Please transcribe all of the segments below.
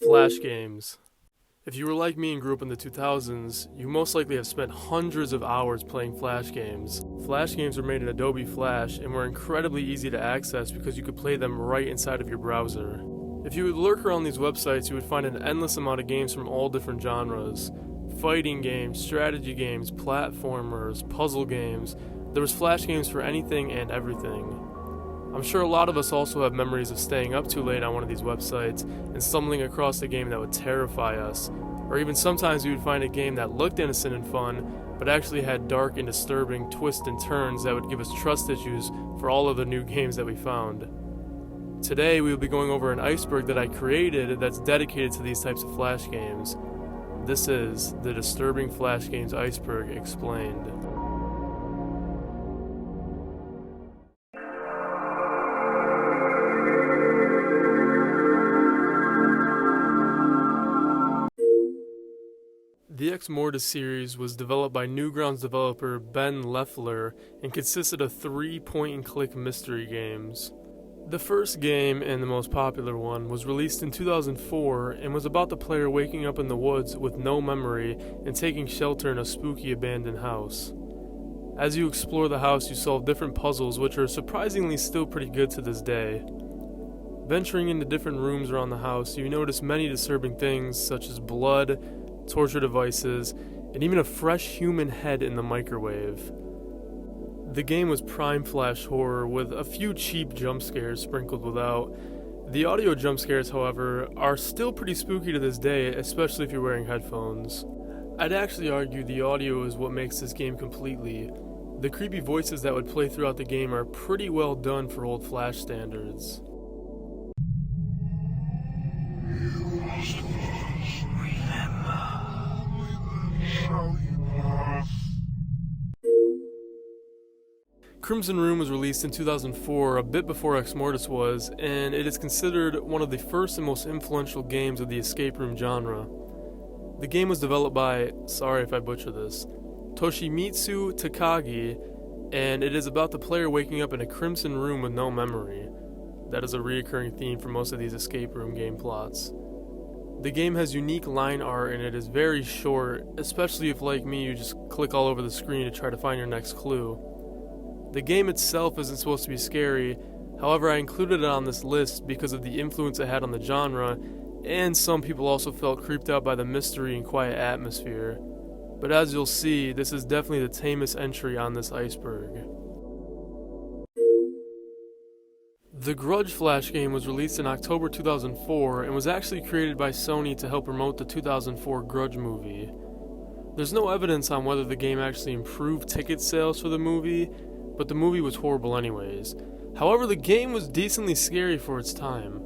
Flash games. If you were like me and grew up in the 2000s, you most likely have spent hundreds of hours playing Flash games. Flash games were made in Adobe Flash and were incredibly easy to access because you could play them right inside of your browser. If you would lurk around these websites, you would find an endless amount of games from all different genres. Fighting games, strategy games, platformers, puzzle games. There was Flash games for anything and everything. I'm sure a lot of us also have memories of staying up too late on one of these websites and stumbling across a game that would terrify us, or even sometimes we would find a game that looked innocent and fun, but actually had dark and disturbing twists and turns that would give us trust issues for all of the new games that we found. Today we will be going over an iceberg that I created that's dedicated to these types of Flash games. This is the Disturbing Flash Games Iceberg Explained. The Ex Mortis series was developed by Newgrounds developer Ben Leffler and consisted of 3 point-and-click mystery games. The first game, and the most popular one, was released in 2004 and was about the player waking up in the woods with no memory and taking shelter in a spooky abandoned house. As you explore the house, you solve different puzzles which are surprisingly still pretty good to this day. Venturing into different rooms around the house, you notice many disturbing things such as blood, torture devices, and even a fresh human head in the microwave. The game was prime Flash horror with a few cheap jump scares sprinkled without. The audio jump scares, however, are still pretty spooky to this day, especially if you're wearing headphones. I'd actually argue the audio is what makes this game completely. The creepy voices that would play throughout the game are pretty well done for old Flash standards. Crimson Room was released in 2004, a bit before Ex Mortis was, and it is considered one of the first and most influential games of the escape room genre. The game was developed by, sorry if I butcher this, Toshimitsu Takagi, and it is about the player waking up in a crimson room with no memory. That is a recurring theme for most of these escape room game plots. The game has unique line art and it is very short, especially if, like me, you just click all over the screen to try to find your next clue. The game itself isn't supposed to be scary, however I included it on this list because of the influence it had on the genre, and some people also felt creeped out by the mystery and quiet atmosphere. But as you'll see, this is definitely the tamest entry on this iceberg. The Grudge Flash game was released in October 2004 and was actually created by Sony to help promote the 2004 Grudge movie. There's no evidence on whether the game actually improved ticket sales for the movie, but the movie was horrible anyways. However, the game was decently scary for its time.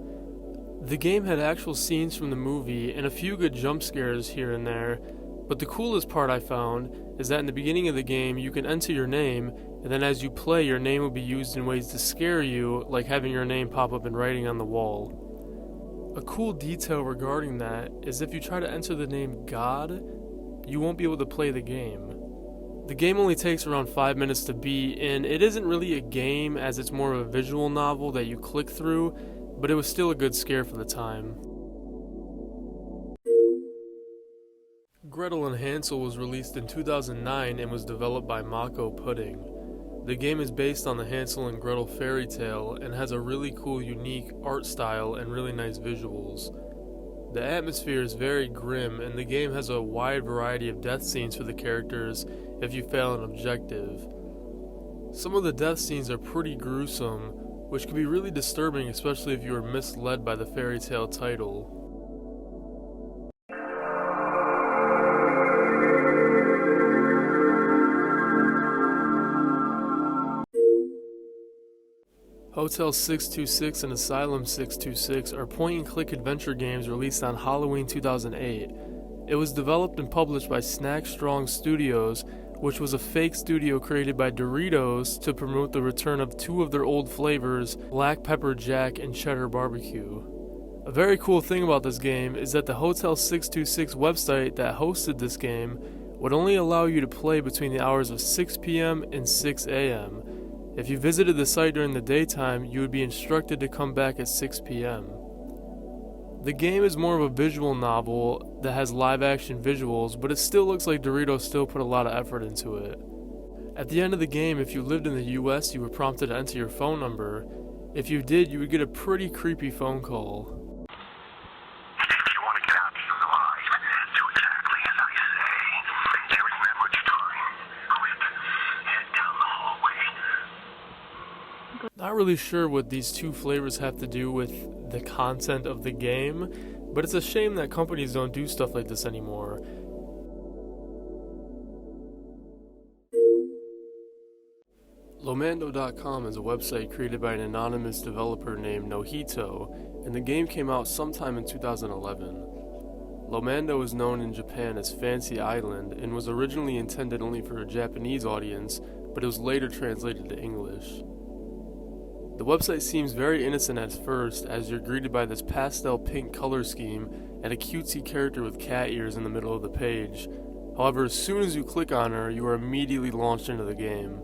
The game had actual scenes from the movie and a few good jump scares here and there, but the coolest part I found is that in the beginning of the game you can enter your name, and then as you play your name will be used in ways to scare you, like having your name pop up in writing on the wall. A cool detail regarding that is if you try to enter the name God, you won't be able to play the game. The game only takes around 5 minutes to beat, and it isn't really a game as it's more of a visual novel that you click through, but it was still a good scare for the time. Gretel and Hansel was released in 2009 and was developed by Mako Pudding. The game is based on the Hansel and Gretel fairy tale and has a really cool, unique art style and really nice visuals. The atmosphere is very grim, and the game has a wide variety of death scenes for the characters if you fail an objective. Some of the death scenes are pretty gruesome, which can be really disturbing, especially if you are misled by the fairy tale title. Hotel 626 and Asylum 626 are point-and-click adventure games released on Halloween 2008. It was developed and published by Snack Strong Studios, which was a fake studio created by Doritos to promote the return of 2 of their old flavors, Black Pepper Jack and Cheddar Barbecue. A very cool thing about this game is that the Hotel 626 website that hosted this game would only allow you to play between the hours of 6 p.m. and 6 a.m. If you visited the site during the daytime, you would be instructed to come back at 6 p.m. The game is more of a visual novel that has live-action visuals, but it still looks like Doritos still put a lot of effort into it. At the end of the game, if you lived in the US, you were prompted to enter your phone number. If you did, you would get a pretty creepy phone call. Not really sure what these two flavors have to do with the content of the game, but it's a shame that companies don't do stuff like this anymore. Lomando.com is a website created by an anonymous developer named Nohito, and the game came out sometime in 2011. Lomando is known in Japan as Fancy Island and was originally intended only for a Japanese audience, but it was later translated to English. The website seems very innocent at first, as you're greeted by this pastel pink color scheme and a cutesy character with cat ears in the middle of the page. However, as soon as you click on her, you are immediately launched into the game.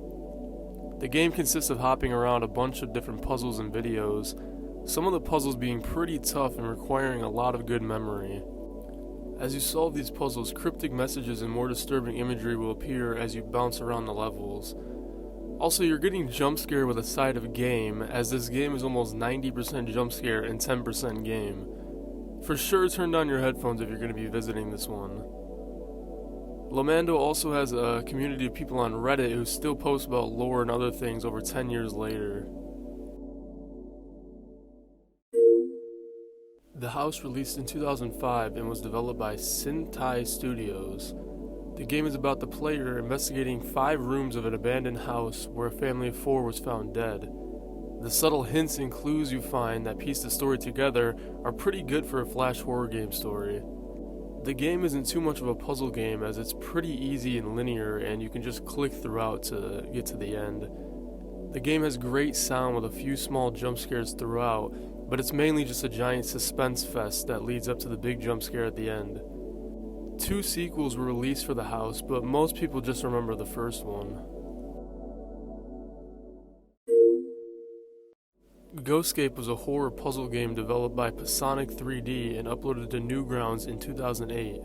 The game consists of hopping around a bunch of different puzzles and videos, some of the puzzles being pretty tough and requiring a lot of good memory. As you solve these puzzles, cryptic messages and more disturbing imagery will appear as you bounce around the levels. Also, you're getting jump scare with a side of game, as this game is almost 90% jump scare and 10% game. For sure, turn down your headphones if you're going to be visiting this one. Lomando also has a community of people on Reddit who still post about lore and other things over 10 years later. The house released in 2005 and was developed by Sentai Studios. The game is about the player investigating 5 rooms of an abandoned house where a family of 4 was found dead. The subtle hints and clues you find that piece the story together are pretty good for a flash horror game story. The game isn't too much of a puzzle game, as it's pretty easy and linear and you can just click throughout to get to the end. The game has great sound with a few small jump scares throughout, but it's mainly just a giant suspense fest that leads up to the big jump scare at the end. 2 sequels were released for the house, but most people just remember the first one. Ghostscape was a horror puzzle game developed by Pasonic 3D and uploaded to Newgrounds in 2008.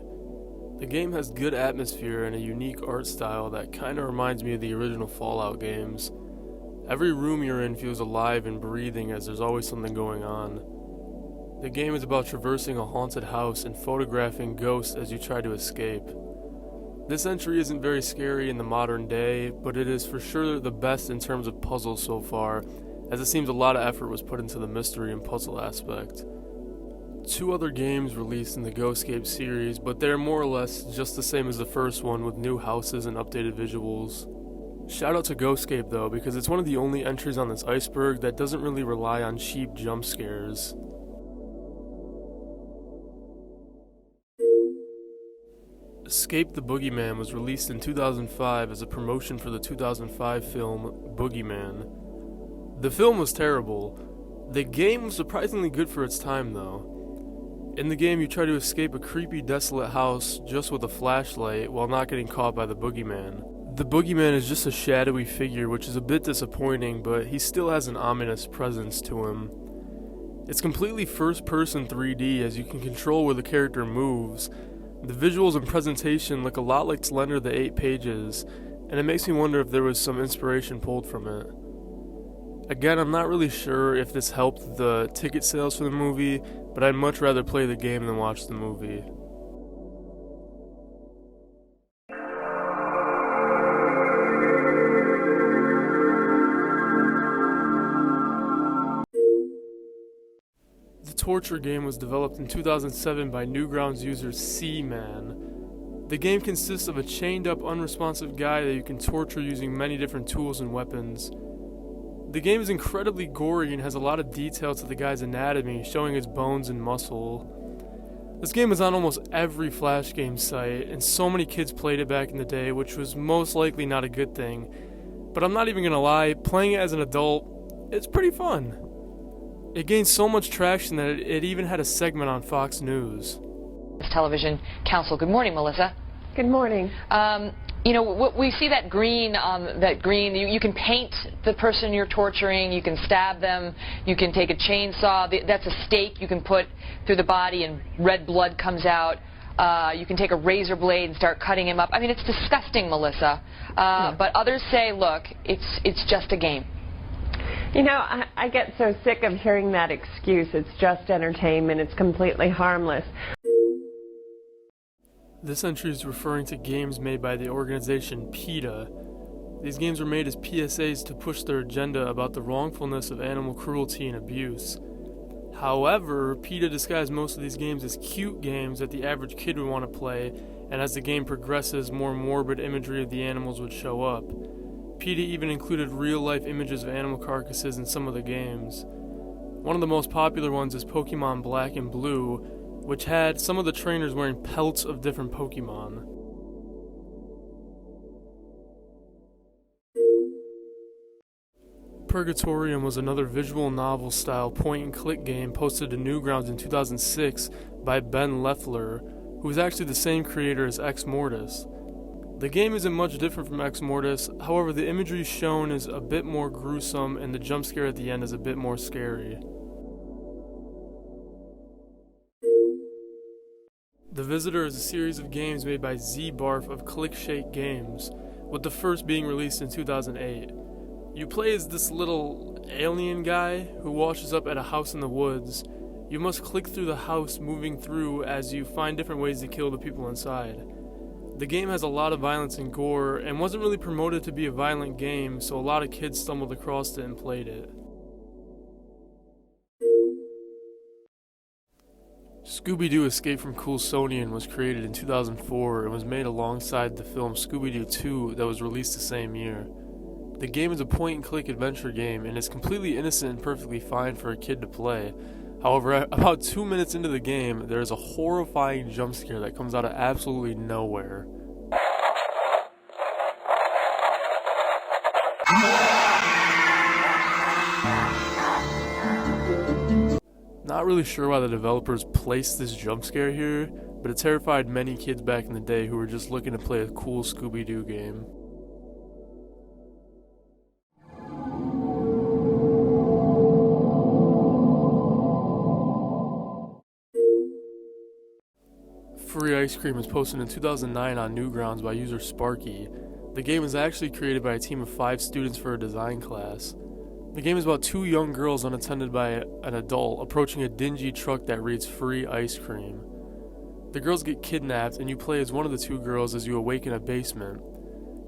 The game has good atmosphere and a unique art style that kinda reminds me of the original Fallout games. Every room you're in feels alive and breathing as there's always something going on. The game is about traversing a haunted house and photographing ghosts as you try to escape. This entry isn't very scary in the modern day, but it is for sure the best in terms of puzzles so far, as it seems a lot of effort was put into the mystery and puzzle aspect. 2 other games released in the Ghostscape series, but they're more or less just the same as the first one with new houses and updated visuals. Shout out to Ghostscape though, because it's one of the only entries on this Iceberg that doesn't really rely on cheap jump scares. Escape the Boogeyman was released in 2005 as a promotion for the 2005 film Boogeyman. The film was terrible. The game was surprisingly good for its time though. In the game you try to escape a creepy desolate house just with a flashlight while not getting caught by the Boogeyman. The Boogeyman is just a shadowy figure, which is a bit disappointing, but he still has an ominous presence to him. It's completely first-person 3D as you can control where the character moves. The visuals and presentation look a lot like Slender the 8 Pages, and it makes me wonder if there was some inspiration pulled from it. Again, I'm not really sure if this helped the ticket sales for the movie, but I'd much rather play the game than watch the movie. The Torture game was developed in 2007 by Newgrounds user C-Man. The game consists of a chained-up, unresponsive guy that you can torture using many different tools and weapons. The game is incredibly gory and has a lot of detail to the guy's anatomy, showing his bones and muscle. This game is on almost every Flash game site, and so many kids played it back in the day, which was most likely not a good thing. But I'm not even gonna lie, playing it as an adult, it's pretty fun. It gained so much traction that it even had a segment on Fox News. Television Council. Good morning, Melissa. Good morning. You know, we see that green, you can paint the person you're torturing, you can stab them, you can take a chainsaw, that's a stake you can put through the body and red blood comes out. You can take a razor blade and start cutting him up. I mean, it's disgusting, Melissa. But others say, look, it's just a game. You know, I get so sick of hearing that excuse. It's just entertainment. It's completely harmless. This entry is referring to games made by the organization PETA. These games were made as PSAs to push their agenda about the wrongfulness of animal cruelty and abuse. However, PETA disguised most of these games as cute games that the average kid would want to play, and as the game progresses, more morbid imagery of the animals would show up. PETA even included real-life images of animal carcasses in some of the games. One of the most popular ones is Pokemon Black and Blue, which had some of the trainers wearing pelts of different Pokemon. Purgatorium was another visual novel-style point-and-click game posted to Newgrounds in 2006 by Ben Leffler, who is actually the same creator as Ex Mortis. The game isn't much different from Ex Mortis, however the imagery shown is a bit more gruesome and the jump scare at the end is a bit more scary. The Visitor is a series of games made by Z-Barf of Clickshake Games, with the first being released in 2008. You play as this little alien guy who washes up at a house in the woods. You must click through the house, moving through as you find different ways to kill the people inside. The game has a lot of violence and gore, and wasn't really promoted to be a violent game, so a lot of kids stumbled across it and played it. Scooby-Doo Escape from Coulsonian was created in 2004 and was made alongside the film Scooby-Doo 2 that was released the same year. The game is a point-and-click adventure game and is completely innocent and perfectly fine for a kid to play. However, about 2 minutes into the game, there is a horrifying jump scare that comes out of absolutely nowhere. Not really sure why the developers placed this jump scare here, but it terrified many kids back in the day who were just looking to play a cool Scooby-Doo game. Free Ice Cream was posted in 2009 on Newgrounds by user Sparky. The game was actually created by a team of 5 students for a design class. The game is about 2 young girls unattended by an adult approaching a dingy truck that reads Free Ice Cream. The girls get kidnapped and you play as one of the 2 girls as you awaken a basement.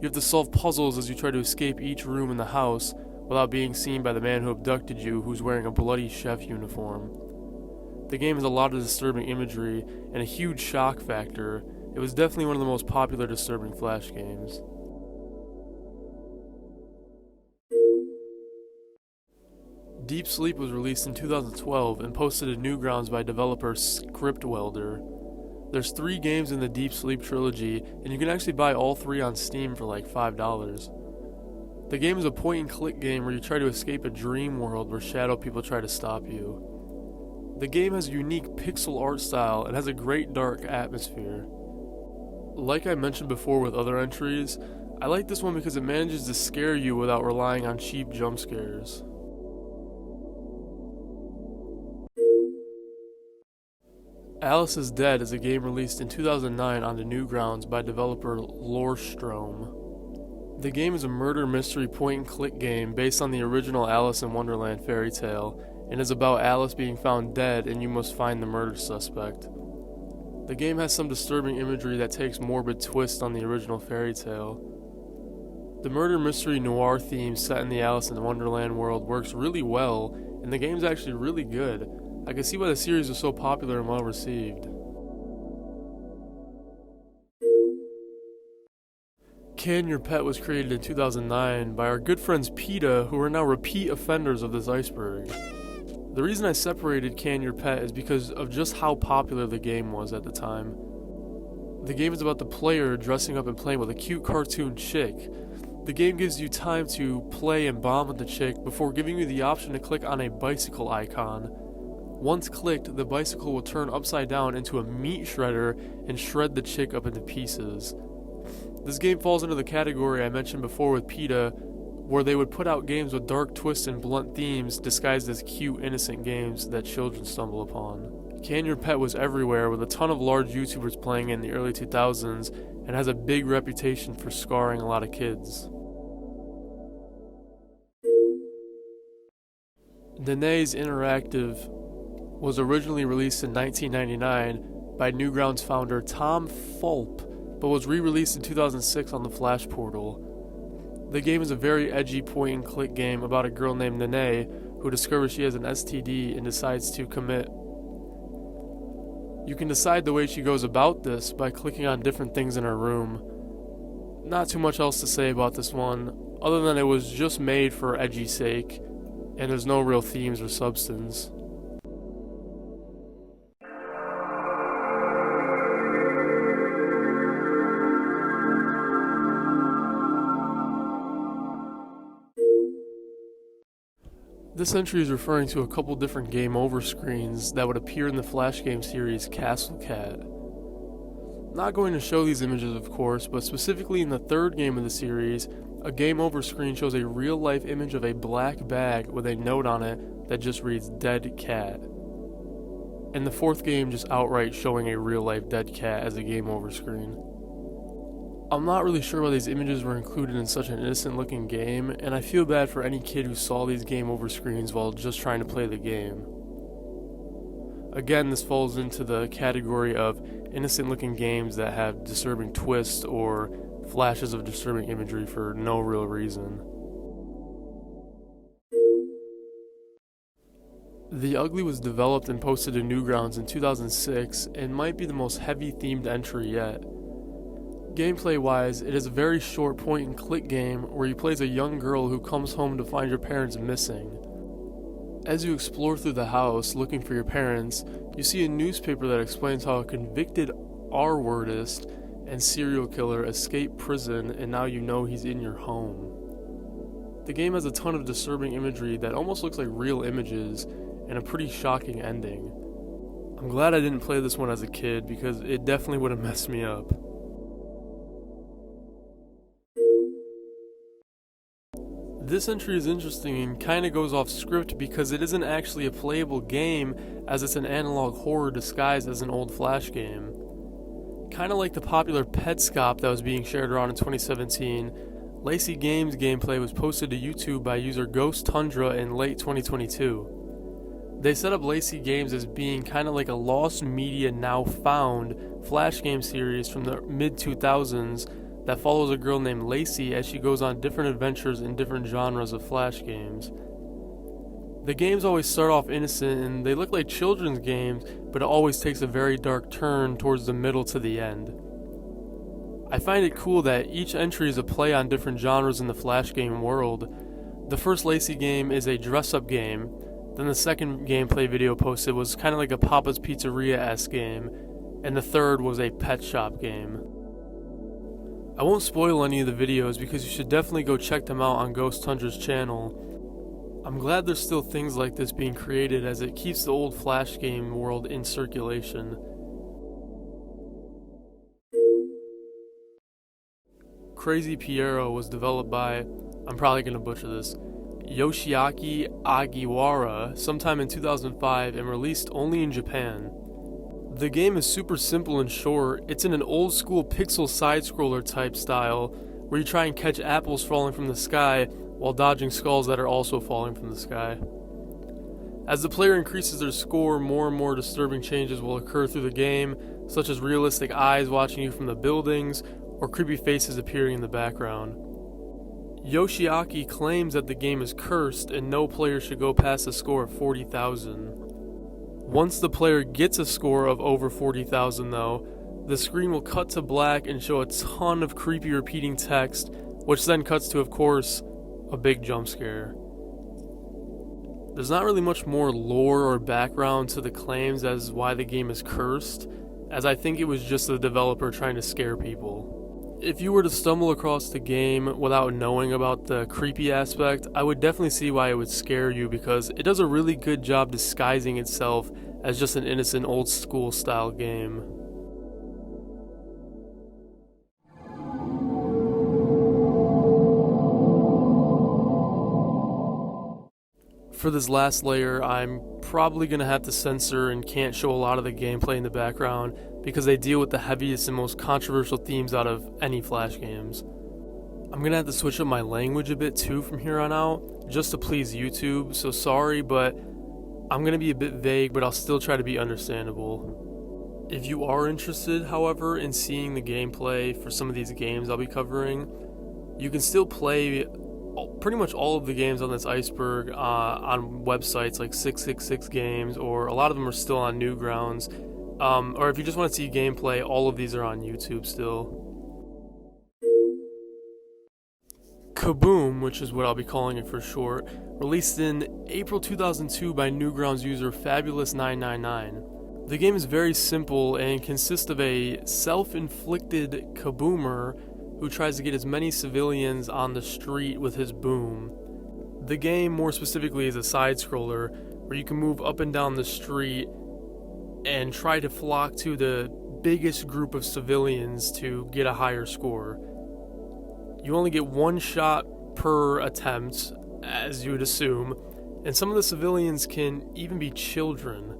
You have to solve puzzles as you try to escape each room in the house without being seen by the man who abducted you, who's wearing a bloody chef uniform. The game has a lot of disturbing imagery and a huge shock factor. It was definitely one of the most popular disturbing Flash games. Deep Sleep was released in 2012 and posted to Newgrounds by developer Script Welder. There's 3 games in the Deep Sleep trilogy, and you can actually buy all 3 on Steam for like $5. The game is a point-and-click game where you try to escape a dream world where shadow people try to stop you. The game has a unique pixel art style and has a great dark atmosphere. Like I mentioned before with other entries, I like this one because it manages to scare you without relying on cheap jump scares. Alice is Dead is a game released in 2009 on the Newgrounds by developer Lorestrom. The game is a murder mystery point-and-click game based on the original Alice in Wonderland fairy tale, and is about Alice being found dead and you must find the murder suspect. The game has some disturbing imagery that takes morbid twists on the original fairy tale. The murder mystery noir theme set in the Alice in Wonderland world works really well, and the game's actually really good. I can see why the series was so popular and well received. Can Your Pet was created in 2009 by our good friends PETA, who are now repeat offenders of this Iceberg. The reason I separated Can Your Pet is because of just how popular the game was at the time. The game is about the player dressing up and playing with a cute cartoon chick. The game gives you time to play and bond with the chick before giving you the option to click on a bicycle icon. Once clicked, the bicycle will turn upside down into a meat shredder and shred the chick up into pieces. This game falls into the category I mentioned before with PETA, where they would put out games with dark twists and blunt themes disguised as cute, innocent games that children stumble upon. Can Your Pet was everywhere, with a ton of large YouTubers playing in the early 2000s, and has a big reputation for scarring a lot of kids. Nene's Interactive was originally released in 1999 by Newgrounds founder Tom Fulp, but was re-released in 2006 on the Flash portal. The game is a very edgy point-and-click game about a girl named Nene who discovers she has an STD and decides to commit. You can decide the way she goes about this by clicking on different things in her room. Not too much else to say about this one, other than it was just made for edgy sake, and there's no real themes or substance. This entry is referring to a couple different game over screens that would appear in the Flash game series Castle Cat. Not going to show these images, of course, but specifically in the third game of the series, a game over screen shows a real life image of a black bag with a note on it that just reads "Dead Cat." And the fourth game just outright showing a real life dead cat as a game over screen. I'm not really sure why these images were included in such an innocent looking game, and I feel bad for any kid who saw these game over screens while just trying to play the game. Again, this falls into the category of innocent looking games that have disturbing twists or flashes of disturbing imagery for no real reason. The Ugly was developed and posted to Newgrounds in 2006 and might be the most heavy themed entry yet. Gameplay-wise, it is a very short point-and-click game where you play as a young girl who comes home to find your parents missing. As you explore through the house looking for your parents, you see a newspaper that explains how a convicted R-wordist and serial killer escaped prison and now you know he's in your home. The game has a ton of disturbing imagery that almost looks like real images and a pretty shocking ending. I'm glad I didn't play this one as a kid because it definitely would have messed me up. This entry is interesting and kinda goes off script because it isn't actually a playable game as it's an analog horror disguised as an old Flash game. Kinda like the popular Petscop that was being shared around in 2017, Lacey Games gameplay was posted to YouTube by user Ghost Tundra in late 2022. They set up Lacey Games as being kinda like a lost media now found Flash game series from the mid-2000s that follows a girl named Lacey as she goes on different adventures in different genres of Flash games. The games always start off innocent and they look like children's games, but it always takes a very dark turn towards the middle to the end. I find it cool that each entry is a play on different genres in the Flash game world. The first Lacey game is a dress-up game, then the second gameplay video posted was kinda like a Papa's Pizzeria-esque game, and the third was a pet shop game. I won't spoil any of the videos because you should definitely go check them out on Ghost Tundra's channel. I'm glad there's still things like this being created as it keeps the old Flash game world in circulation. Crazy Piero was developed by, I'm probably going to butcher this, Yoshiaki Agiwara sometime in 2005 and released only in Japan. The game is super simple and short. It's in an old school pixel side-scroller type style where you try and catch apples falling from the sky while dodging skulls that are also falling from the sky. As the player increases their score, more and more disturbing changes will occur through the game, such as realistic eyes watching you from the buildings or creepy faces appearing in the background. Yoshiaki claims that the game is cursed and no player should go past a score of 40,000. Once the player gets a score of over 40,000 though, the screen will cut to black and show a ton of creepy repeating text, which then cuts to, of course, a big jump scare. There's not really much more lore or background to the claims as why the game is cursed, as I think it was just the developer trying to scare people. If you were to stumble across the game without knowing about the creepy aspect, I would definitely see why it would scare you because it does a really good job disguising itself as just an innocent old school style game. For this last layer, I'm probably going to have to censor and can't show a lot of the gameplay in the background because they deal with the heaviest and most controversial themes out of any Flash games. I'm going to have to switch up my language a bit too from here on out, just to please YouTube, so sorry, but I'm going to be a bit vague, but I'll still try to be understandable. If you are interested, however, in seeing the gameplay for some of these games I'll be covering, you can still play pretty much all of the games on this Iceberg on websites like 666 Games, or a lot of them are still on Newgrounds. Or if you just want to see gameplay, all of these are on YouTube still. Kaboom, which is what I'll be calling it for short, released in April 2002 by Newgrounds user Fabulous999. The game is very simple and consists of a self-inflicted kaboomer who tries to get as many civilians on the street with his boom. The game, more specifically, is a side-scroller where you can move up and down the street and try to flock to the biggest group of civilians to get a higher score. You only get one shot per attempt, as you would assume, and some of the civilians can even be children.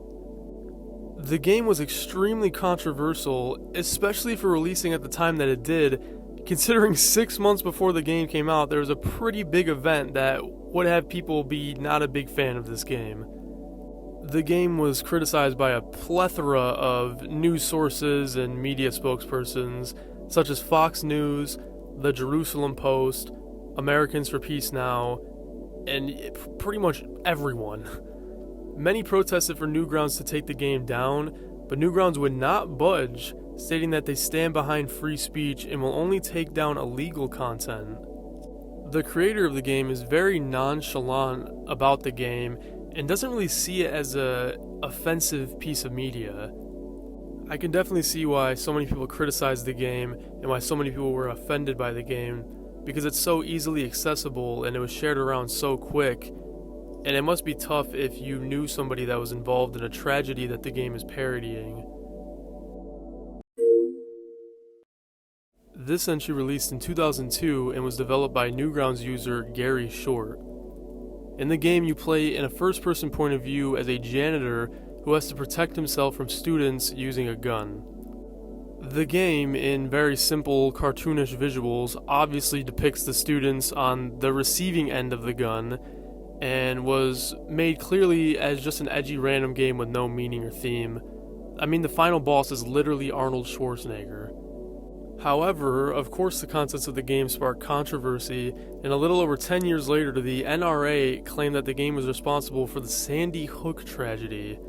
The game was extremely controversial, especially for releasing at the time that it did. Considering 6 months before the game came out, there was a pretty big event that would have people be not a big fan of this game. The game was criticized by a plethora of news sources and media spokespersons, such as Fox News, the Jerusalem Post, Americans for Peace Now, and pretty much everyone. Many protested for Newgrounds to take the game down, but Newgrounds would not budge, stating that they stand behind free speech and will only take down illegal content. The creator of the game is very nonchalant about the game and doesn't really see it as an offensive piece of media. I can definitely see why so many people criticized the game and why so many people were offended by the game, because it's so easily accessible and it was shared around so quick, and it must be tough if you knew somebody that was involved in a tragedy that the game is parodying. This entry released in 2002 and was developed by Newgrounds user Gary Short. In the game, you play in a first-person point of view as a janitor who has to protect himself from students using a gun. The game, in very simple, cartoonish visuals, obviously depicts the students on the receiving end of the gun, and was made clearly as just an edgy random game with no meaning or theme. I mean, the final boss is literally Arnold Schwarzenegger. However, of course the contents of the game sparked controversy, and a little over 10 years later, the NRA claimed that the game was responsible for the Sandy Hook tragedy.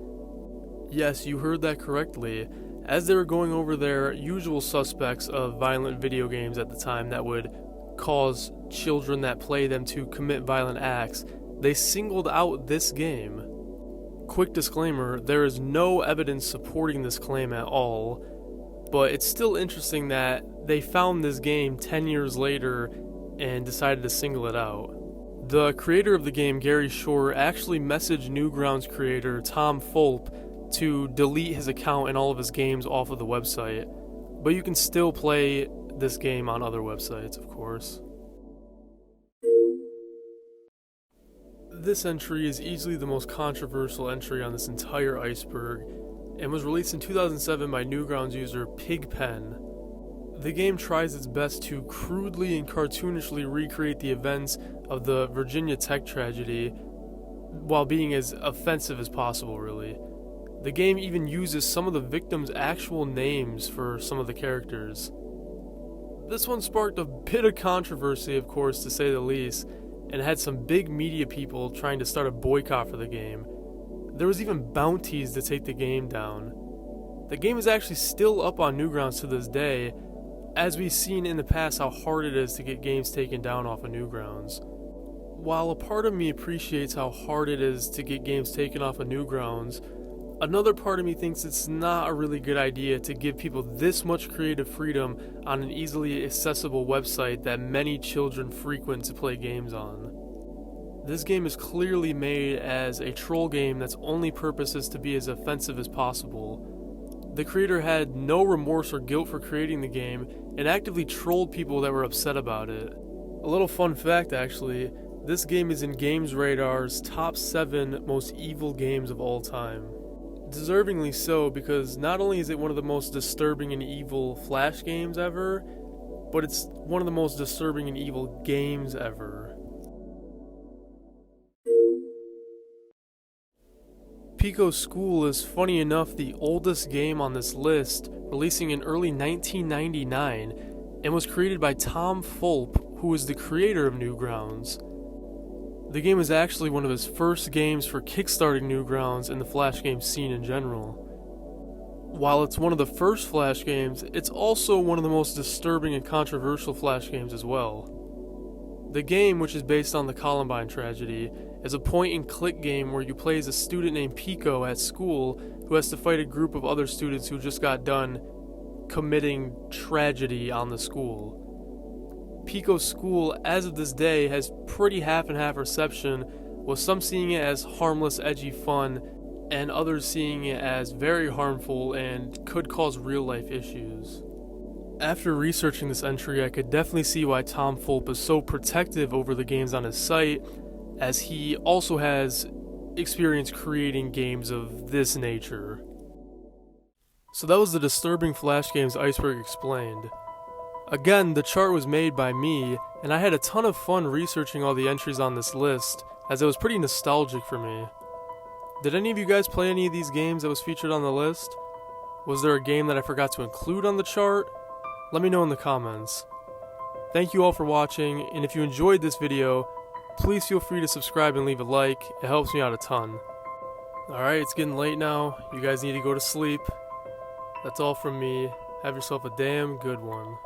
Yes, you heard that correctly. As they were going over their usual suspects of violent video games at the time that would cause children that play them to commit violent acts, they singled out this game. Quick disclaimer, there is no evidence supporting this claim at all, but it's still interesting that they found this game 10 years later and decided to single it out. The creator of the game, Gary Short, actually messaged Newgrounds creator Tom Fulp to delete his account and all of his games off of the website, but you can still play this game on other websites, of course. This entry is easily the most controversial entry on this entire Iceberg, and was released in 2007 by Newgrounds user Pigpen. The game tries its best to crudely and cartoonishly recreate the events of the Virginia Tech tragedy, while being as offensive as possible, really. The game even uses some of the victims' actual names for some of the characters. This one sparked a bit of controversy, of course, to say the least, and had some big media people trying to start a boycott for the game. There was even bounties to take the game down. The game is actually still up on Newgrounds to this day, as we've seen in the past how hard it is to get games taken down off of Newgrounds. While a part of me appreciates how hard it is to get games taken off of Newgrounds, another part of me thinks it's not a really good idea to give people this much creative freedom on an easily accessible website that many children frequent to play games on. This game is clearly made as a troll game that's only purpose is to be as offensive as possible. The creator had no remorse or guilt for creating the game and actively trolled people that were upset about it. A little fun fact actually, This game is in Games Radar's top 7 most evil games of all time. Deservingly so, because not only is it one of the most disturbing and evil Flash games ever, but it's one of the most disturbing and evil games ever. Pico's School is, funny enough, the oldest game on this list, releasing in early 1999, and was created by Tom Fulp, who is the creator of Newgrounds. The game is actually one of his first games for kickstarting Newgrounds and the Flash game scene in general. While it's one of the first Flash games, it's also one of the most disturbing and controversial Flash games as well. The game, which is based on the Columbine tragedy, is a point-and-click game where you play as a student named Pico at school who has to fight a group of other students who just got done committing tragedy on the school. Pico's School, as of this day, has pretty half-and-half reception, with some seeing it as harmless, edgy fun, and others seeing it as very harmful and could cause real-life issues. After researching this entry, I could definitely see why Tom Fulp is so protective over the games on his site, as he also has experience creating games of this nature. So that was the disturbing Flash games Iceberg explained. Again, the chart was made by me, and I had a ton of fun researching all the entries on this list, as it was pretty nostalgic for me. Did any of you guys play any of these games that was featured on the list? Was there a game that I forgot to include on the chart? Let me know in the comments. Thank you all for watching, and if you enjoyed this video, please feel free to subscribe and leave a like. It helps me out a ton. Alright, it's getting late now. You guys need to go to sleep. That's all from me. Have yourself a damn good one.